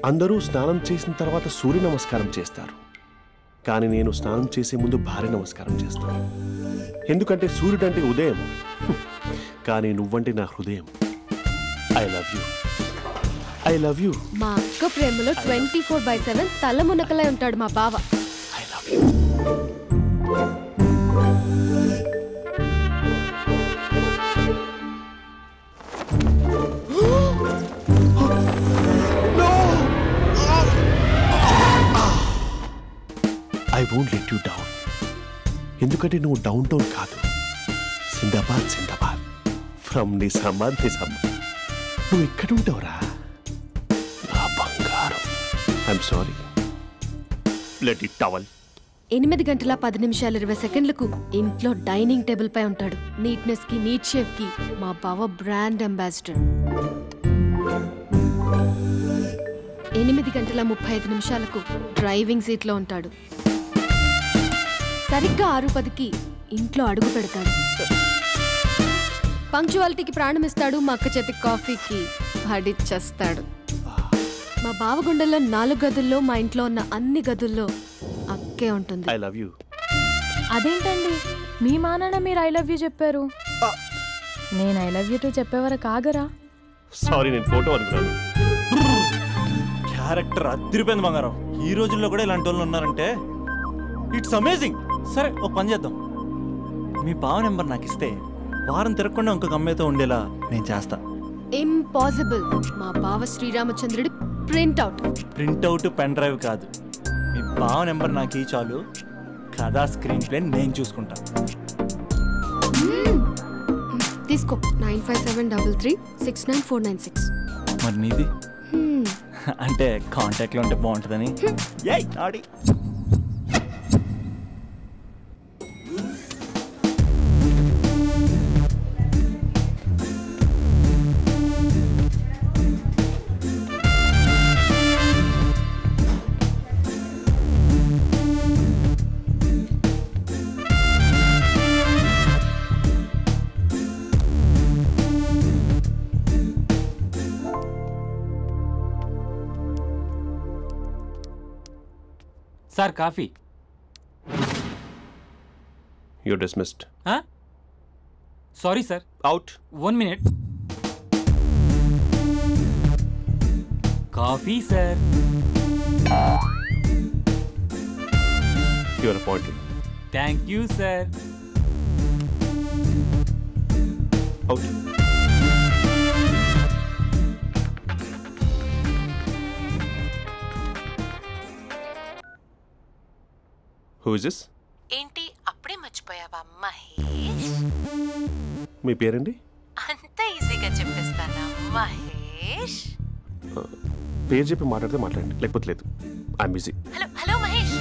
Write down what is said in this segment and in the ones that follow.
అందరూ స్నానం చేసిన తర్వాత సూర్య నమస్కారం చేస్తారు, కానీ నేను స్నానం చేసే ముందు భార్య నమస్కారం చేస్తాను. ఎందుకంటే సూర్యుడు అంటే ఉదయం, కానీ నువ్వంటే నా హృదయం. I love you, I love you. మా అక్క ప్రేమలో 24/7 తల మునకలై ఉంటాడు మా బావ. I love you. I won't let you down. ఎందుకంటే నువ్వు డౌన్ టౌన్ కాదు, జిందాబాద్ జిందాబాద్ ఫ్రమ్ నిజామాబాద్ నిజామాబాద్. నువ్వు ఇక్కడ ఉంటావురా నా బంగారం. I'm sorry, let it towel. 8 గంటల 10 నిమిషాలు 20 సెకండ్లకు ఇంట్లో డైనింగ్ టేబుల్ పై ఉంటాడు. నీట్నెస్ కి, నీట్ షేఫ్ కి మా బావ బ్రాండ్ అంబాసిడర్. 8 గంటల 35 నిమిషాలకు డ్రైవింగ్ సీట్ లో ఉంటాడు. సరిగ్గా 6:10కి ఇంట్లో అడుగు పెడతాడు. పంక్చువాలిటీకి ప్రాణం ఇస్తాడు. మా అక్క చేతి కాఫీకి పడిచ్చేస్తాడు. మా బావ గుండెల్లో 4 గదుల్లో, మా ఇంట్లో ఉన్న అన్ని గదుల్లో అక్కే ఉంటుంది. I love you. అదేంటండి మీ మానాన్న మీరు ఐ లవ్ యూ చెప్పారు, నేను ఐ లవ్ యూ టు చెప్పేవరకు ఆగరా? సారీ, నేను ఫోటో అనుకున్నాను. క్యారెక్టర్ అదిరిపోయింది బంగారం. ఈ రోజుల్లో కూడా ఇలాంటి వాళ్ళు ఉన్నారంటే ఇట్స్ అమేజింగ్. సరే ఒక పని చేద్దాం, మీ బావ నెంబర్ నాకు ఇస్తే వారం తిరగకుండా ఇంకొక అమ్మాయితో ఉండేలా నేను చేస్తా. ఇంపాసిబుల్. మా బావ శ్రీరామచంద్రుడి ప్రింట్అవుట్ పెన్ డ్రైవ్ కాదు, మీ బావ నెంబర్ నాకు ఈ చాలు. కథా స్క్రీన్ ప్లే నేను చూసుకుంటా. తీసుకో. 9573369496. మరి నీది? అంటే కాంటాక్ట్లో ఉంటే బాగుంటుందని. ఆడి sir coffee. You're dismissed. Sorry sir. Out. 1 minute. Coffee sir. You are appointed. Thank you sir. Out. Who is this? ఏంటి అప్పుడే మర్చిపోయావా మహేష్? మీ పేరండి? అంత ఈజీగా చెప్పేస్తానా మహేష్? పేరు చెప్పి మాట్లాడితే మాట్లాడండి, లేకపోతే లేదు. I'm busy. Hello hello Mahesh.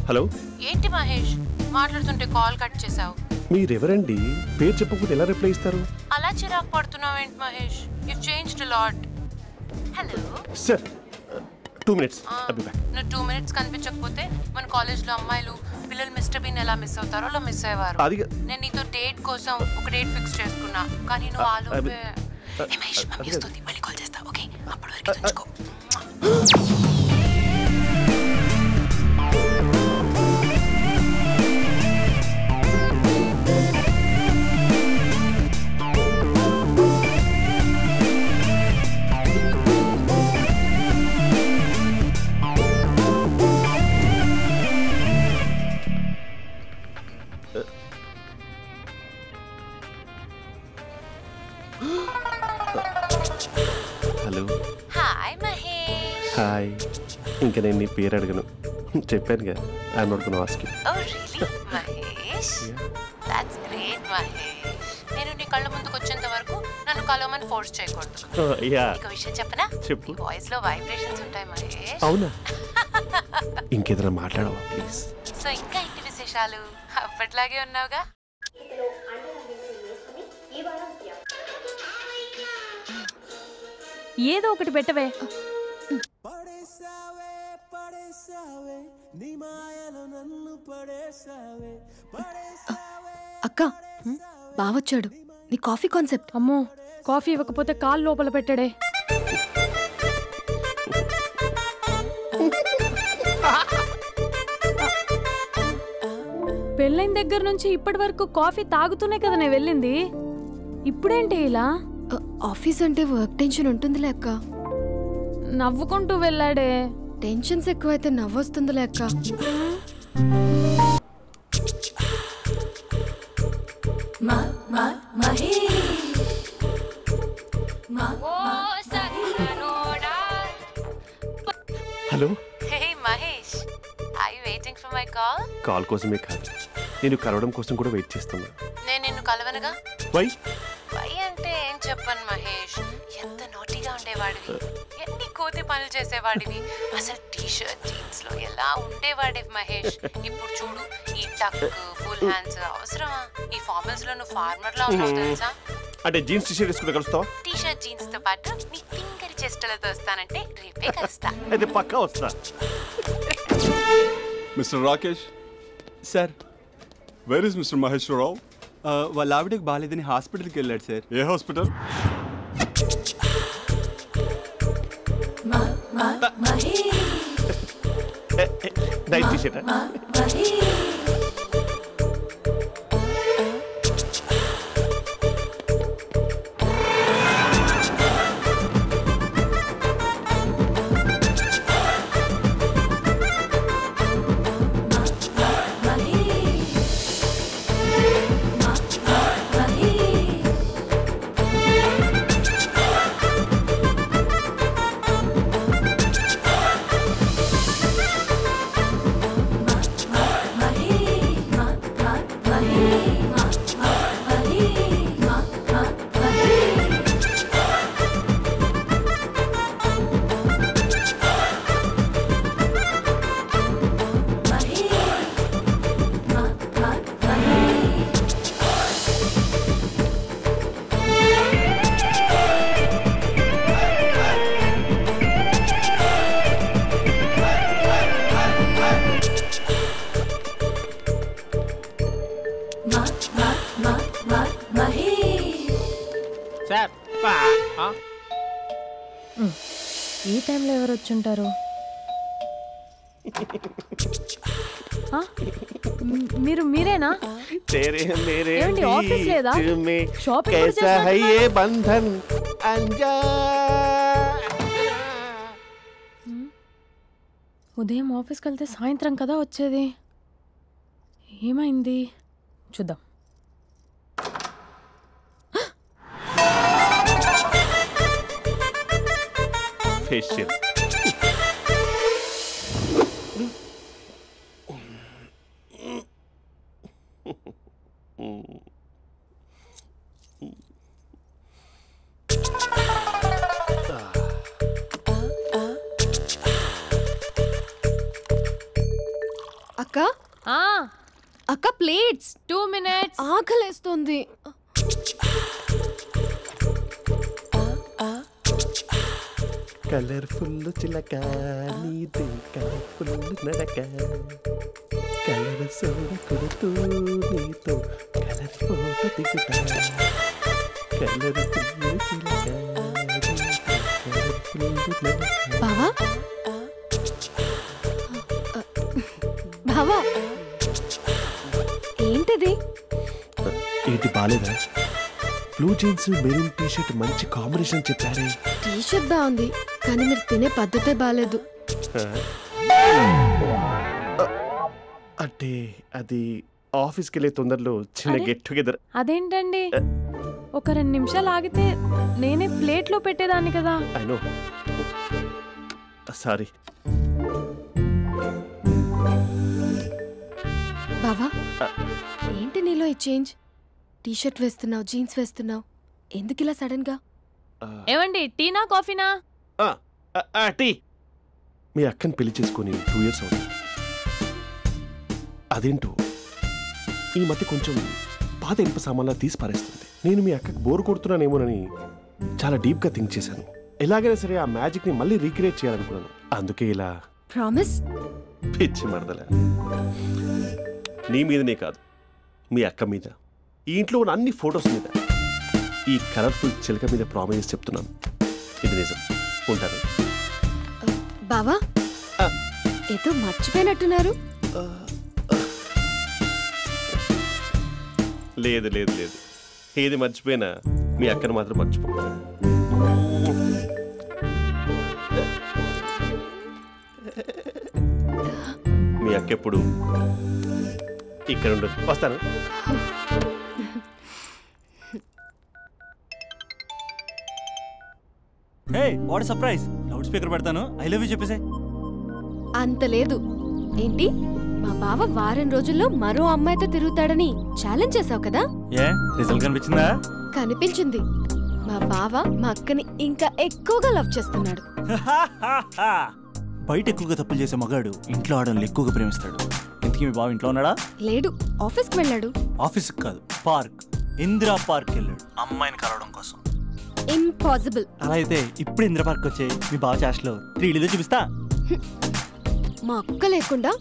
Hello. ఏంటి మహేష్ మాట్లాడుతుంటే కాల్ కట్ చేసావు? మీరెవరండి? పేరు చెప్పకపోతే ఎలా రిప్లై ఇస్తారు? అలా చిరాకు పడుతున్నావు ఏంటి Mahesh? You changed a lot. Hello sir, 2 minutes. I'll be back. నువ్వు 2 minutes కనిపించకపోతే మన కాలేజ్లో అమ్మాయిలు పిల్లలు మిస్టర్ బీన్ ఎలా మిస్ అవుతారో అలా మిస్ అయ్యేవారు. నేను నీతో డేట్ కోసం ఒక డేట్ ఫిక్స్ చేసుకున్నా, కానీ నువ్వు ఆలోపే. మహేష్ మమ్మీ వస్తుంది, మళ్ళీ కాల్ చేస్తా. ఓకే, అప్పటి వరకు ఉంచుకో. హలో. హాయ్ మహేష్. హాయ్. ఇంకా నేను నీ పేరు అడగను, చెప్పానుగా. I'm not gonna ask you. Oh really Mahesh? That's great Mahesh. నేను నీ కళ్ళ ముందుకు వచ్చేంత వరకు నన్ను కలవమని ఫోర్స్ చేయకూడదు. నీకు విషయం చెప్పనా? చెప్పు. నీ వాయిస్ లో వైబ్రేషన్స్ ఉంటాయి మహేష్. అవునా? ఇంకేదైనా మాట్లాడవా ప్లీజ్? సో ఇంకా ఇంటి విశేషాలు అప్పట్లాగే ఉన్నావుగా? ఏదో ఒకటి పెట్టవే. అక్క బావొచ్చాడు. నీ కాఫీ కాన్సెప్ట్. అమ్మో, కాఫీ ఇవ్వకపోతే కాలు లోపల పెట్టాడే. పెళ్ళైన దగ్గర నుంచి ఇప్పటి వరకు కాఫీ తాగుతూనే కదా నేను వెళ్ళింది. ఇప్పుడేంటి ఇలా? ఆఫీస్ అంటే వర్క్ టెన్షన్ ఉంటుందిలే అక్క. నవ్వుకుంటూ వెళ్ళాడే. టెన్షన్స్ ఎక్కువైతే నవ్వొస్తుందిలే అక్క. Hello. Hey Mahesh, are you waiting for my call? Call కోసమే కాదు, నేను కలవడం కోసం కూడా వెయిట్ చేస్తున్నా. నేను నిన్ను కలవనుగా. వై అంటే ఏం చెప్పను మహేష్, ఎంత నోటిగా ఉండేవాడివి, ఎన్ని కోతి పనులు చేసేవాడివి, అసలు టీషర్ట్ జీన్స్ లో ఎలా ఉండేవాడివి మహేష్. ఇప్పుడు చూడు, ఈ టక్ ఫుల్ హ్యాండ్స్ అవసరమా? ఈ ఫార్మల్స్ లో నువ్వు ఫార్మర్ లా ఉన్నావు తెలుసా? అంటే జీన్స్ టీషర్ట్ వేసుకుని కలుస్తావా? టీషర్ట్ జీన్స్ తో పాటు నీ ఫింగర్ చెస్టలతో వస్తానంటే రేపే కలుస్తా. అయితే పక్కా వస్తా. Mister Rakesh sir, where is mister Maheshwararao? వాళ్ళ ఆవిడకి బాగాలేదని హాస్పిటల్కి వెళ్ళాడు సార్. ఏ హాస్పిటల్? Night T-shirt. ఈ టైంలో ఎవరు వచ్చుంటారు? మీరేనా? ఏమండి, ఆఫీస్ లేదా? షాపింగ్ కూడా చేస్తున్నారు? ఉదయం ఆఫీస్కి వెళ్తే సాయంత్రం కదా వచ్చేది. ఏమైంది చూద్దాం. ఫేషియల్. అక్క అక్క ప్లేట్స్. 2 minutes. ఆకలేస్తుంది. కలర్ఫుల్ చిలక నీది కలర్ఫుల్ నడక, కలర్ సోడ కొడుతూ నీతో కలర్ ఫోటో దిగుతా, కలర్ఫుల్ చిలక బావా బావా ఏంటిది? ఏంటి బాలేదా? బ్లూ జీన్స్ మెరూన్ టీషర్ట్ మంచి కాంబినేషన్ చెప్పారే. టీషర్ట్ బాగుంది కానీ మీరు తినే పద్ధతే బాలేదు. అంటే అది ఆఫీస్కి వెళ్ళే తొందరలో చిన్న గెట్ టుగెదర్. అదేంటండి, ఒక 2 నిమిషాలు ఆగితే నేనే ప్లేట్లో పెట్టేదాన్ని కదా. I know, sorry. బావా ఏంటి నీలో ఈ చేంజ్? టీషర్ట్ వేస్తున్నావు, జీన్స్ వేస్తున్నావు, ఎందుకు ఇలా సడన్ గా? ఏమండి, టీనా కాఫీనా? టీ. మీ అక్కని పెళ్లి చేసుకుని 2 years అవుతుంది. అదేంటో ఈ మధ్య కొంచెం పాత ఇనుప సామాన్లా తీసి పారేస్తుంది. నేను మీ అక్కకి బోర్ కొడుతున్నానేమోనని చాలా డీప్గా థింక్ చేశాను. ఎలాగైనా సరే ఆ మ్యాజిక్ ని మళ్ళీ రీక్రియేట్ చేయాలనుకున్నాను. అందుకే ఇలా ప్రామిస్. పిచ్చి మరదల, నీ మీదనే కాదు, మీ అక్క మీద, ఈ ఇంట్లో ఉన్న అన్ని ఫొటోస్ మీద, ఈ కలర్ఫుల్ చిలక మీద ప్రామిస్ చెప్తున్నాను. ఇది నిజం. ఉంటాను. బావా, ఏదో మర్చిపోయినట్టున్నారు. లేదు లేదు లేదు, ఏది మర్చిపోయినా మీ అక్కను మాత్రం మర్చిపో. మీ అక్క ఎప్పుడు ఇక్కడ ఉండదు. వస్తాను. Hey what surprise. Loud speaker పెడతాను, ఐ లవ్ యూ చెప్పేసే. అంత లేదు. ఏంటి, మా బావ వారం రోజుల్లో మరో అమ్మాయితో తిరుగుతాడని ఛాలెంజ్ చేసావు కదా? ఏ రిజల్ట్ కనిపించిందా? కనిపించింది. మా బావ మా అక్కని ఇంకా ఎక్కువగా లవ్ చేస్తున్నాడు. బయట ఎక్కువగా తప్పులు చేసే మగాడు ఇంట్లో ఆడవాళ్ళు ఎక్కువగా ప్రేమిస్తాడు. ఇంతకీ మీ బావ ఇంట్లో ఉన్నాడా? లేడు, ఆఫీస్కి వెళ్ళాడు. ఆఫీస్కి కాదు, పార్క్, ఇందిరా పార్క్ వెళ్ళాడు అమ్మాయిని కలవడం కోసం. ఇంపాసిబుల్. అలా అయితే ఇప్పుడు ఇందిరా పార్క్ వచ్చే మీ బావ చాష్లో 3Dలో చూపిస్తా. మా అక్క లేకుండా